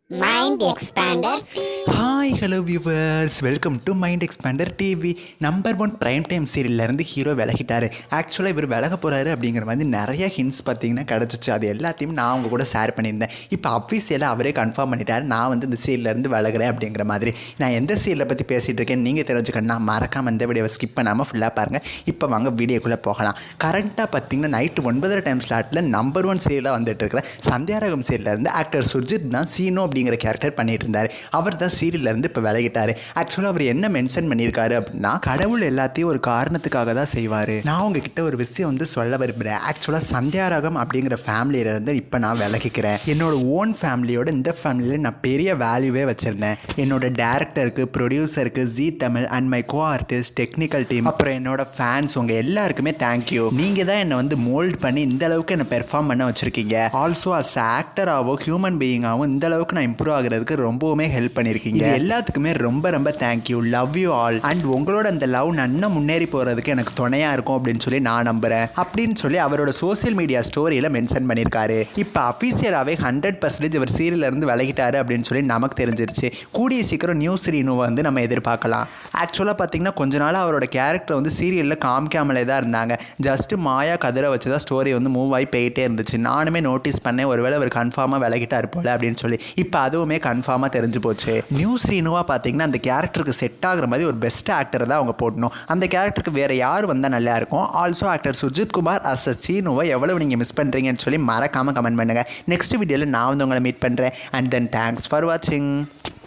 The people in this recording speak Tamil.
Mind Expander. Hi hello viewers, welcome to Mind Expander TV. Number 1 prime time சீரியல்லேருந்து ஹீரோ விலகிட்டார். ஆக்சுவலாக இவர் விலக போகிறாரு அப்படிங்கிற மாதிரி நிறைய ஹிண்ட்ஸ் பார்த்தீங்கன்னா கிடச்சிச்சு. அது எல்லாத்தையும் நான் அவங்க கூட ஷேர் பண்ணியிருந்தேன். இப்போ அஃபீஷியலாக அவரே கன்ஃபார்ம் பண்ணிட்டார், நான் வந்து இந்த சீரியல்லேருந்து விலகிறேன் அப்படிங்கிற மாதிரி. நான் எந்த சீரியலை பற்றி பேசிகிட்டு இருக்கேன் நீங்கள் தெரிஞ்சுக்கணும்னா மறக்காமல் இந்த வீடியோவை ஸ்கிப் பண்ணாமல் ஃபுல்லாக பாருங்கள். இப்போ வாங்க வீடியோக்குள்ளே போகலாம். கரண்ட்டாக பார்த்தீங்கன்னா நைட்டு 9:30 டைம் ஸ்லாட்டில் நம்பர் 1 சீரியலாக வந்துட்டு இருக்கிற சந்தியாரகம் சீரியல்லேருந்து ஆக்டர் சுர்ஜித் தான் சீனோ அப்படிங்கிற கேரக்டர் பண்ணிட்டு இருந்தார். அவர் தான் சீரியல்லேருந்து இப்போ விலகிட்டார். ஆக்சுவலாக அவர் என்ன மென்ஷன் பண்ணியிருக்காரு அப்படின்னா, கடவுள் எல்லாத்தையும் ஒரு காரணத்துக்காக தான் செய்வார். நான் உங்ககிட்ட ஒரு விஷயம் வந்து சொல்ல விரும்புகிறேன். ஆக்சுவலாக சந்தியாரகம் அப்படிங்கிற ஃபேமிலியிலேருந்து இப்போ நான் விலகிக்கிறேன். என்னோட ஓன் ஃபேமிலியோட இந்த ஃபேமிலியில் நான் பெரிய வேல்யூவே வச்சுருந்தேன். என்னோட டேரக்டருக்கு, ப்ரொடியூசருக்கு, G Tamil and my co artist, technical team, அப்புறம் என்னோட ஃபேன்ஸ், உங்கள் எல்லாருக்குமே தேங்க்யூ. நீங்கள் தான் என்னை வந்து மோல்ட் பண்ணி இந்த அளவுக்கு என்னை பெர்ஃபார்ம் பண்ண வச்சுருக்கீங்க. ஆல்சோ அஸ் ஆக்டராகவோ ஹியூமன் பீயிங்காகவும் இந்த அளவுக்கு நான் இம்ப்ரூவ் ஆகிறதுக்கு ரொம்பவுமே ஹெல்ப் பண்ணியிருக்கீங்க. எல்லாத்துக்குமே ரொம்ப ரொம்ப thank you. Love you all. And உங்களோட அந்த லவ் நன்னா முன்னேறி போகிறதுக்கு எனக்கு துணையாக இருக்கும் அப்படின்னு சொல்லி நான் நம்புகிறேன் அப்படின்னு சொல்லி அவரோட சோசியல் மீடியா ஸ்டோரியில் மென்ஷன் பண்ணியிருக்காரு. இப்போ அஃபீஷியலாகவே 100% இவர் சீரியலேருந்து விலகிட்டாரு அப்படின்னு சொல்லி நமக்கு தெரிஞ்சிருச்சு. கூடிய சீக்கிரம் நியூஸ் ரீனுவை வந்து நம்ம எதிர்பார்க்கலாம். ஆக்சுவலாக பார்த்தீங்கன்னா கொஞ்ச நாள் அவரோட கேரக்டர் வந்து சீரியலில் காமிக்காமலே தான் இருந்தாங்க. ஜஸ்ட்டு மாயா கதிரை வச்சு தான் ஸ்டோரி வந்து மூவ் ஆகி போயிட்டே இருந்துச்சு. நானுமே நோட்டீஸ் பண்ணேன், ஒருவேளை அவர் கன்ஃபார்மாக விலகிட்டார் போல அப்படின்னு சொல்லி. இப்போ அதுவுமே கன்ஃபார்மாக தெரிஞ்சு போச்சு. நியூஸ் ரீனுவாக பார்த்தீங்கன்னா அந்த கேரக்டருக்கு செட் ஆகிற மாதிரி ஒரு பெஸ்ட் ஆக்டர் தான் அவங்க போடணும். அந்த கேரக்டருக்கு வேறு யார் வந்தால் நல்லா இருக்கும். Also actor Surjith Kumar as சீனுவை எவ்வளவு நீங்கள் மிஸ் பண்ணுறீங்கன்னு சொல்லி மறக்காமல் கமெண்ட் பண்ணுங்கள். நெக்ஸ்ட் வீடியோவில் நான் வந்து உங்களை மீட் பண்ணுறேன். அண்ட் தென் தேங்க்ஸ் ஃபார் வாட்சிங்.